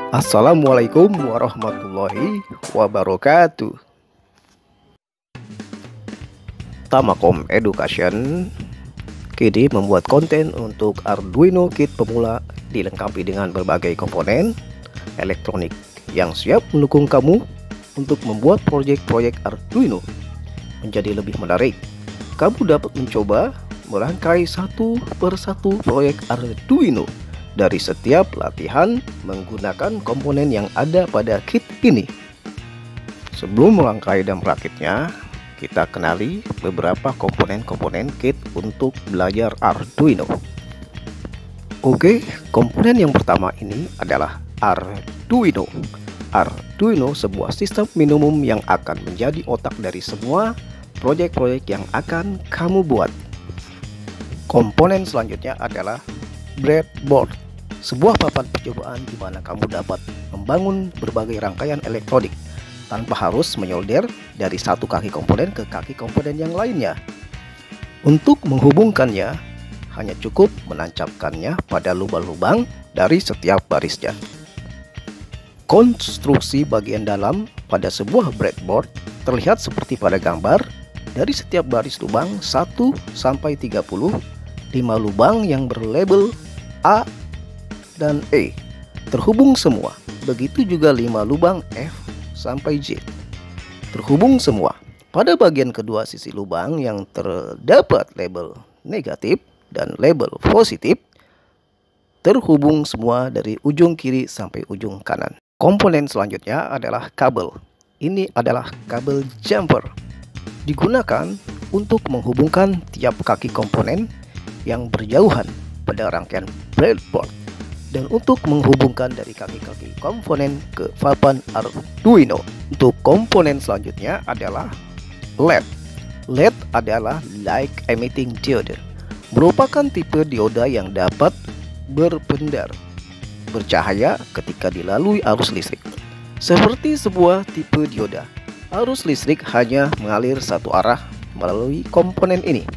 Assalamualaikum warahmatullahi wabarakatuh. Tamakom Education kini membuat konten untuk Arduino Kit pemula dilengkapi dengan berbagai komponen elektronik yang siap mendukung kamu untuk membuat proyek-proyek Arduino menjadi lebih menarik. Kamu dapat mencoba merangkai satu persatu proyek Arduino dari setiap latihan menggunakan komponen yang ada pada kit ini. Sebelum merangkai dan merakitnya, kita kenali beberapa komponen-komponen kit untuk belajar Arduino. Oke, komponen yang pertama ini adalah Arduino. Arduino sebuah sistem minimum yang akan menjadi otak dari semua proyek-proyek yang akan kamu buat. Komponen selanjutnya adalah breadboard, sebuah papan percobaan di mana kamu dapat membangun berbagai rangkaian elektronik tanpa harus menyolder dari satu kaki komponen ke kaki komponen yang lainnya. Untuk menghubungkannya, hanya cukup menancapkannya pada lubang-lubang dari setiap barisnya. Konstruksi bagian dalam pada sebuah breadboard terlihat seperti pada gambar. Dari setiap baris lubang 1 sampai 30, 5 lubang yang berlabel A dan E terhubung semua. Begitu juga 5 lubang F sampai J terhubung semua. Pada bagian kedua sisi lubang yang terdapat label negatif dan label positif terhubung semua dari ujung kiri sampai ujung kanan. Komponen selanjutnya adalah kabel. Ini adalah kabel jumper, digunakan untuk menghubungkan tiap kaki komponen yang berjauhan pada rangkaian breadboard dan untuk menghubungkan dari kaki-kaki komponen ke papan Arduino. Untuk komponen selanjutnya adalah LED. LED adalah Light Emitting Diode, merupakan tipe dioda yang dapat bercahaya ketika dilalui arus listrik. Seperti sebuah tipe dioda, arus listrik hanya mengalir satu arah melalui komponen ini.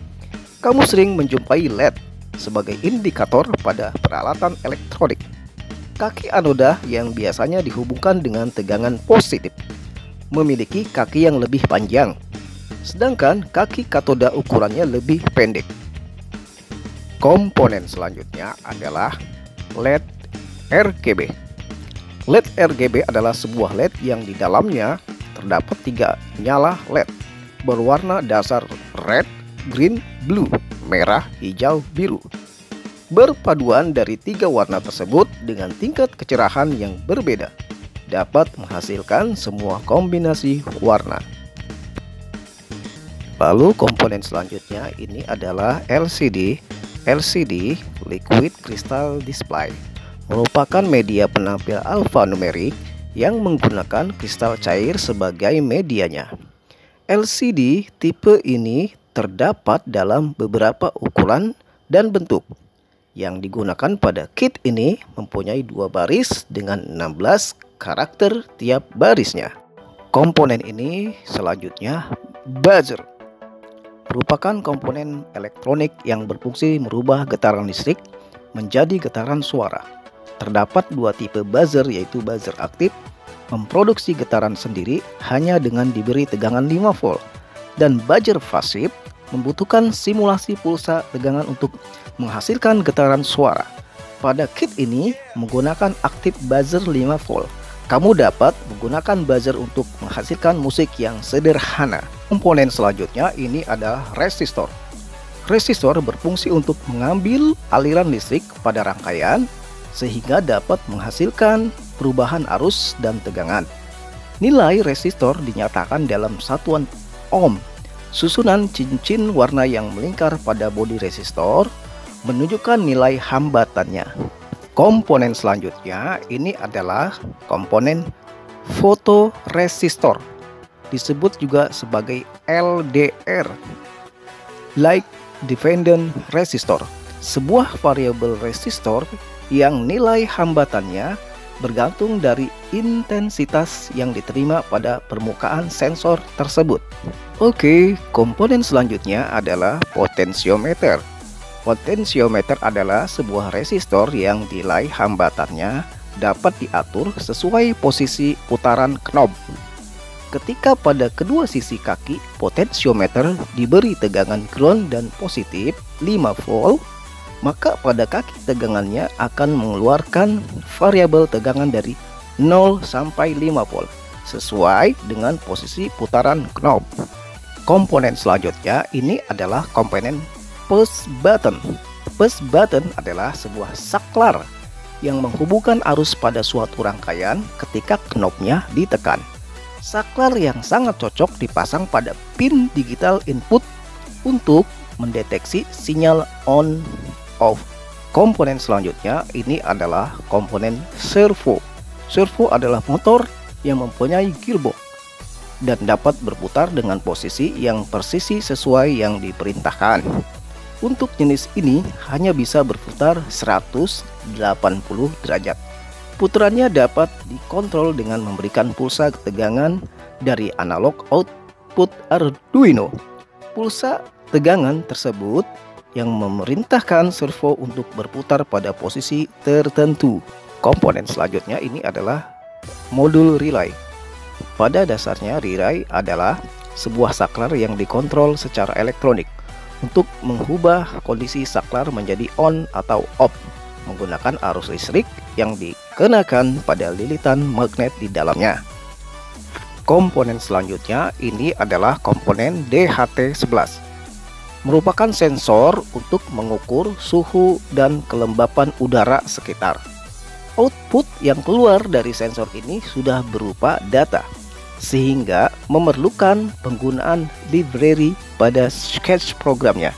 Kamu sering menjumpai LED sebagai indikator pada peralatan elektronik. Kaki anoda yang biasanya dihubungkan dengan tegangan positif memiliki kaki yang lebih panjang, sedangkan kaki katoda ukurannya lebih pendek. Komponen selanjutnya adalah LED RGB. LED RGB adalah sebuah LED yang di dalamnya terdapat 3 nyala LED berwarna dasar red, green, blue, merah, hijau, biru. Berpaduan dari 3 warna tersebut dengan tingkat kecerahan yang berbeda dapat menghasilkan semua kombinasi warna. Lalu komponen selanjutnya ini adalah LCD. LCD Liquid Crystal Display merupakan media penampil alfanumerik yang menggunakan kristal cair sebagai medianya. LCD tipe ini terdapat dalam beberapa ukuran dan bentuk. Yang digunakan pada kit ini mempunyai 2 baris dengan 16 karakter tiap barisnya. Komponen ini selanjutnya buzzer, merupakan komponen elektronik yang berfungsi merubah getaran listrik menjadi getaran suara. Terdapat 2 tipe buzzer, yaitu buzzer aktif memproduksi getaran sendiri hanya dengan diberi tegangan 5 volt, dan buzzer pasif membutuhkan simulasi pulsa tegangan untuk menghasilkan getaran suara. Pada kit ini menggunakan aktif buzzer 5 volt. Kamu dapat menggunakan buzzer untuk menghasilkan musik yang sederhana. Komponen selanjutnya ini adalah resistor. Resistor berfungsi untuk mengambil aliran listrik pada rangkaian sehingga dapat menghasilkan perubahan arus dan tegangan. Nilai resistor dinyatakan dalam satuan ohm. Susunan cincin warna yang melingkar pada bodi resistor menunjukkan nilai hambatannya. Komponen selanjutnya ini adalah komponen fotoresistor, disebut juga sebagai LDR, Light Dependent Resistor, sebuah variabel resistor yang nilai hambatannya bergantung dari intensitas yang diterima pada permukaan sensor tersebut. Oke, komponen selanjutnya adalah potensiometer. Potensiometer adalah sebuah resistor yang nilai hambatannya dapat diatur sesuai posisi putaran knob. Ketika pada kedua sisi kaki potensiometer diberi tegangan ground dan positif 5 volt, maka pada kaki tegangannya akan mengeluarkan variabel tegangan dari 0 sampai 5 volt sesuai dengan posisi putaran knob. Komponen selanjutnya ini adalah komponen push button. Push button adalah sebuah saklar yang menghubungkan arus pada suatu rangkaian ketika knobnya ditekan. Saklar yang sangat cocok dipasang pada pin digital input untuk mendeteksi sinyal on off. Komponen selanjutnya ini adalah komponen servo. Servo adalah motor yang mempunyai gearbox dan dapat berputar dengan posisi yang persisi sesuai yang diperintahkan. Untuk jenis ini hanya bisa berputar 180 derajat. Putarannya dapat dikontrol dengan memberikan pulsa tegangan dari analog output Arduino. Pulsa tegangan tersebut yang memerintahkan servo untuk berputar pada posisi tertentu. Komponen selanjutnya ini adalah modul relay. Pada dasarnya relay adalah sebuah saklar yang dikontrol secara elektronik untuk mengubah kondisi saklar menjadi on atau off menggunakan arus listrik yang dikenakan pada lilitan magnet di dalamnya. Komponen selanjutnya ini adalah komponen DHT11. Merupakan sensor untuk mengukur suhu dan kelembapan udara sekitar. Output yang keluar dari sensor ini sudah berupa data, sehingga memerlukan penggunaan library pada sketch programnya.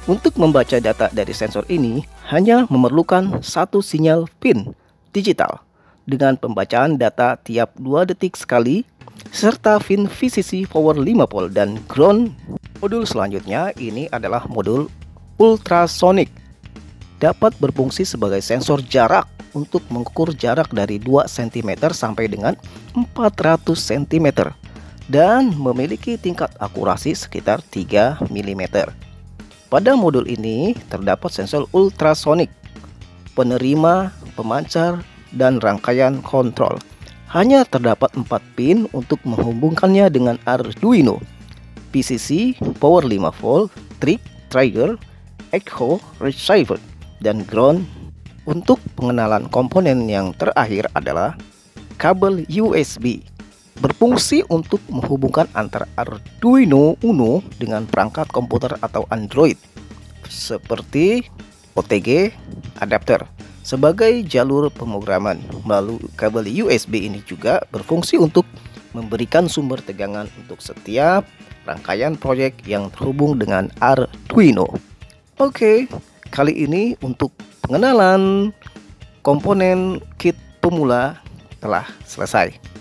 Untuk membaca data dari sensor ini hanya memerlukan satu sinyal pin digital dengan pembacaan data tiap 2 detik sekali serta pin VCC power 5 volt dan ground. Modul selanjutnya ini adalah modul ultrasonic. Dapat berfungsi sebagai sensor jarak untuk mengukur jarak dari 2 cm sampai dengan 400 cm dan memiliki tingkat akurasi sekitar 3 mm. Pada modul ini terdapat sensor ultrasonic, penerima, pemancar, dan rangkaian kontrol. Hanya terdapat 4 pin untuk menghubungkannya dengan Arduino. PCC, power 5 volt, trick, trigger, echo, receiver, dan ground. Untuk pengenalan komponen yang terakhir adalah kabel USB. Berfungsi untuk menghubungkan antara Arduino Uno dengan perangkat komputer atau Android seperti OTG adapter sebagai jalur pemrograman. Melalui kabel USB ini juga berfungsi untuk memberikan sumber tegangan untuk setiap rangkaian proyek yang terhubung dengan Arduino. Oke, kali ini untuk pengenalan komponen kit pemula telah selesai.